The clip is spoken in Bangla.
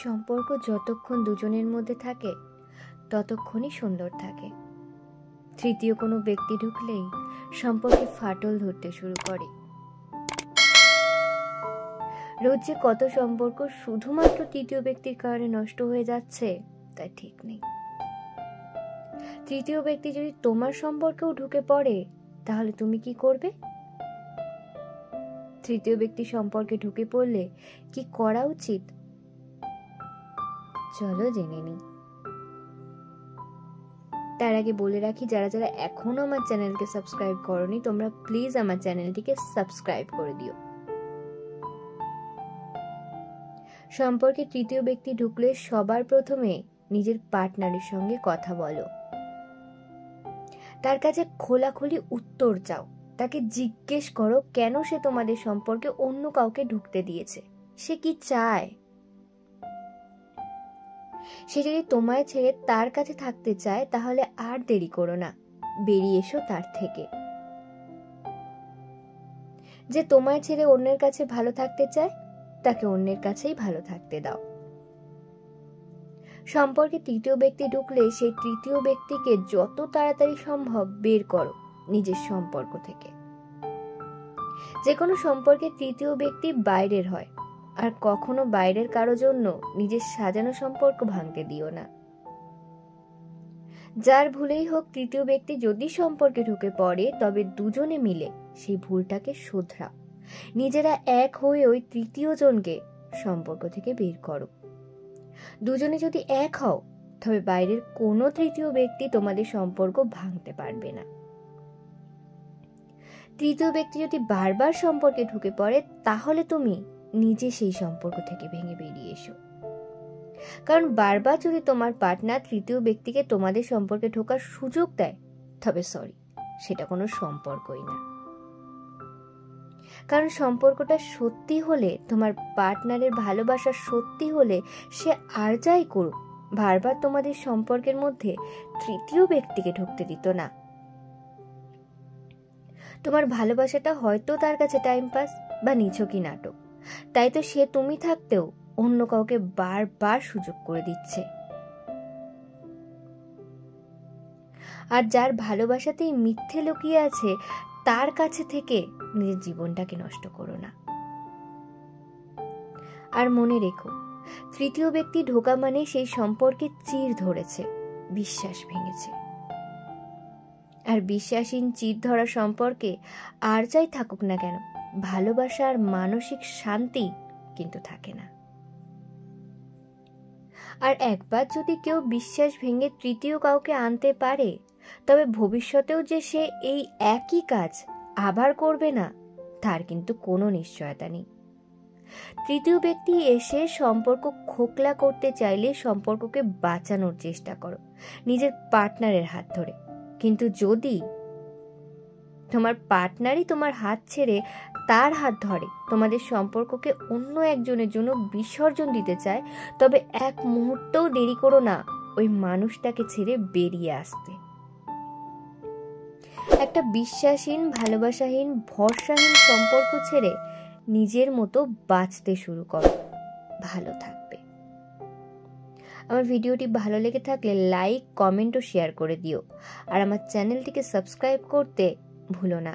সম্পর্ক যতক্ষণ দুজনের মধ্যে থাকে ততক্ষণই সুন্দর থাকে। তৃতীয় কোনো ব্যক্তি ঢুকলেই সম্পর্কে ফাটল ধরতে শুরু করে। রোজ যে কত সম্পর্ক শুধুমাত্র তৃতীয় ব্যক্তির কারণে নষ্ট হয়ে যাচ্ছে তা ঠিক নেই। তৃতীয় ব্যক্তি যদি তোমার সম্পর্কেও ঢুকে পড়ে তাহলে তুমি কি করবে? তৃতীয় ব্যক্তি সম্পর্কে ঢুকে পড়লে কি করা উচিত চলো জেনে নিই। তার আগে বলে রাখি, যারা যারা এখনো আমার চ্যানেলকে সাবস্ক্রাইব করোনি তোমরা প্লিজ আমার চ্যানেলটিকে সাবস্ক্রাইব করে দিও। সম্পর্কে তৃতীয় ব্যক্তি ঢুকলে সবার প্রথমে নিজের পার্টনারের সঙ্গে কথা বলো। তার কাছে খোলাখুলি উত্তর চাও। তাকে জিজ্ঞেস করো কেন সে তোমাদের সম্পর্কে অন্য কাউকে ঢুকতে দিয়েছে, সে কি চায়। সে যদি তোমায় ছেড়ে তার কাছে থাকতে চায় তাহলে আর দেরি করো না, বেরিয়ে এসো তার থেকে। যে তোমায় ছেড়ে অন্যের কাছে ভালো থাকতে চায় তাকে অন্যের কাছেই ভালো থাকতে দাও। সম্পর্কে তৃতীয় ব্যক্তি ঢুকলে সেই তৃতীয় ব্যক্তিকে যত তাড়াতাড়ি সম্ভব বের করো নিজের সম্পর্ক থেকে। যে কোনো সম্পর্কে তৃতীয় ব্যক্তি বাইরের হয়, আর কখনো বাইরের কারো জন্য নিজের সাজানো সম্পর্ক ভাঙতে দিও না। যার ভুলেই হোক তৃতীয় ব্যক্তি যদি সম্পর্কে ঢুকে পড়ে তবে দুজনে মিলে সেই ভুলটাকে শোধরাও। নিজেরা এক হয়ে ওই তৃতীয় জনকে সম্পর্ক থেকে বের করো। দুজনে যদি এক হও তবে বাইরের কোনো তৃতীয় ব্যক্তি তোমাদের সম্পর্ক ভাঙতে পারবে না। তৃতীয় ব্যক্তি যদি বারবার সম্পর্কে ঢুকে পড়ে তাহলে তুমি নিজে সেই সম্পর্ক থেকে ভেঙে বেরিয়ে এসো। কারণ বারবার যদি তোমার পার্টনার তৃতীয় ব্যক্তিকে তোমাদের সম্পর্কে ঢোকার সুযোগ দেয় তবে সেটা কোনো সম্পর্কই না। কারণ সম্পর্কটা সত্যি হলে, তোমার পার্টনারের ভালোবাসা সত্যি হলে সে আর যাই করুক বারবার তোমাদের সম্পর্কের মধ্যে তৃতীয় ব্যক্তিকে ঢুকতে দিত না। তোমার ভালোবাসাটা হয়তো তার কাছে টাইম পাস বা নিছকই নাটক, তাই তো সে তুমি থাকতেও অন্য কাউকে বারবার সুযোগ করে দিচ্ছে। আর যার ভালোবাসাতেই মিথ্যে লুকিয়ে আছে তার কাছে থেকে নিজের জীবনটাকে নষ্ট করো না। আর মনে রেখো, তৃতীয় ব্যক্তি ঢোকা মানে সেই সম্পর্কে চির ধরেছে, বিশ্বাস ভেঙেছে। আর বিশ্বাসহীন চির ধরা সম্পর্কে আর যাই থাকুক না কেন ভালোবাসা আর মানসিক শান্তি কিন্তু থাকে না। আর একবার যদি কেউ বিশ্বাস ভেঙে তৃতীয় কাউকে আনতে পারে তবে ভবিষ্যতেও যে সে এই একই কাজ আবার করবে না তার কিন্তু কোনো নিশ্চয়তা নেই। তৃতীয় ব্যক্তি এসে সম্পর্ক খোকলা করতে চাইলে সম্পর্ককে বাঁচানোর চেষ্টা করো নিজের পার্টনারের হাত ধরে। কিন্তু যদি তোমার পার্টনারই তোমার হাত ছেড়ে তার হাত ধরে তোমাদের সম্পর্ককে অন্য একজনের জন্য বিসর্জন দিতে চায় তবে এক মুহূর্তও দেরি করো না ওই মানুষটাকে ছেড়ে বেরিয়ে আসতে। একটা বিশ্বাসহীন, ভালোবাসাহীন, ভরসাহীন সম্পর্ক ছেড়ে নিজের মতো বাঁচতে শুরু করো, ভালো থাকবে। আমার ভিডিওটি ভালো লেগে থাকলে লাইক, কমেন্ট ও শেয়ার করে দিও। আর আমার চ্যানেলটিকে সাবস্ক্রাইব করতে ভুলো না।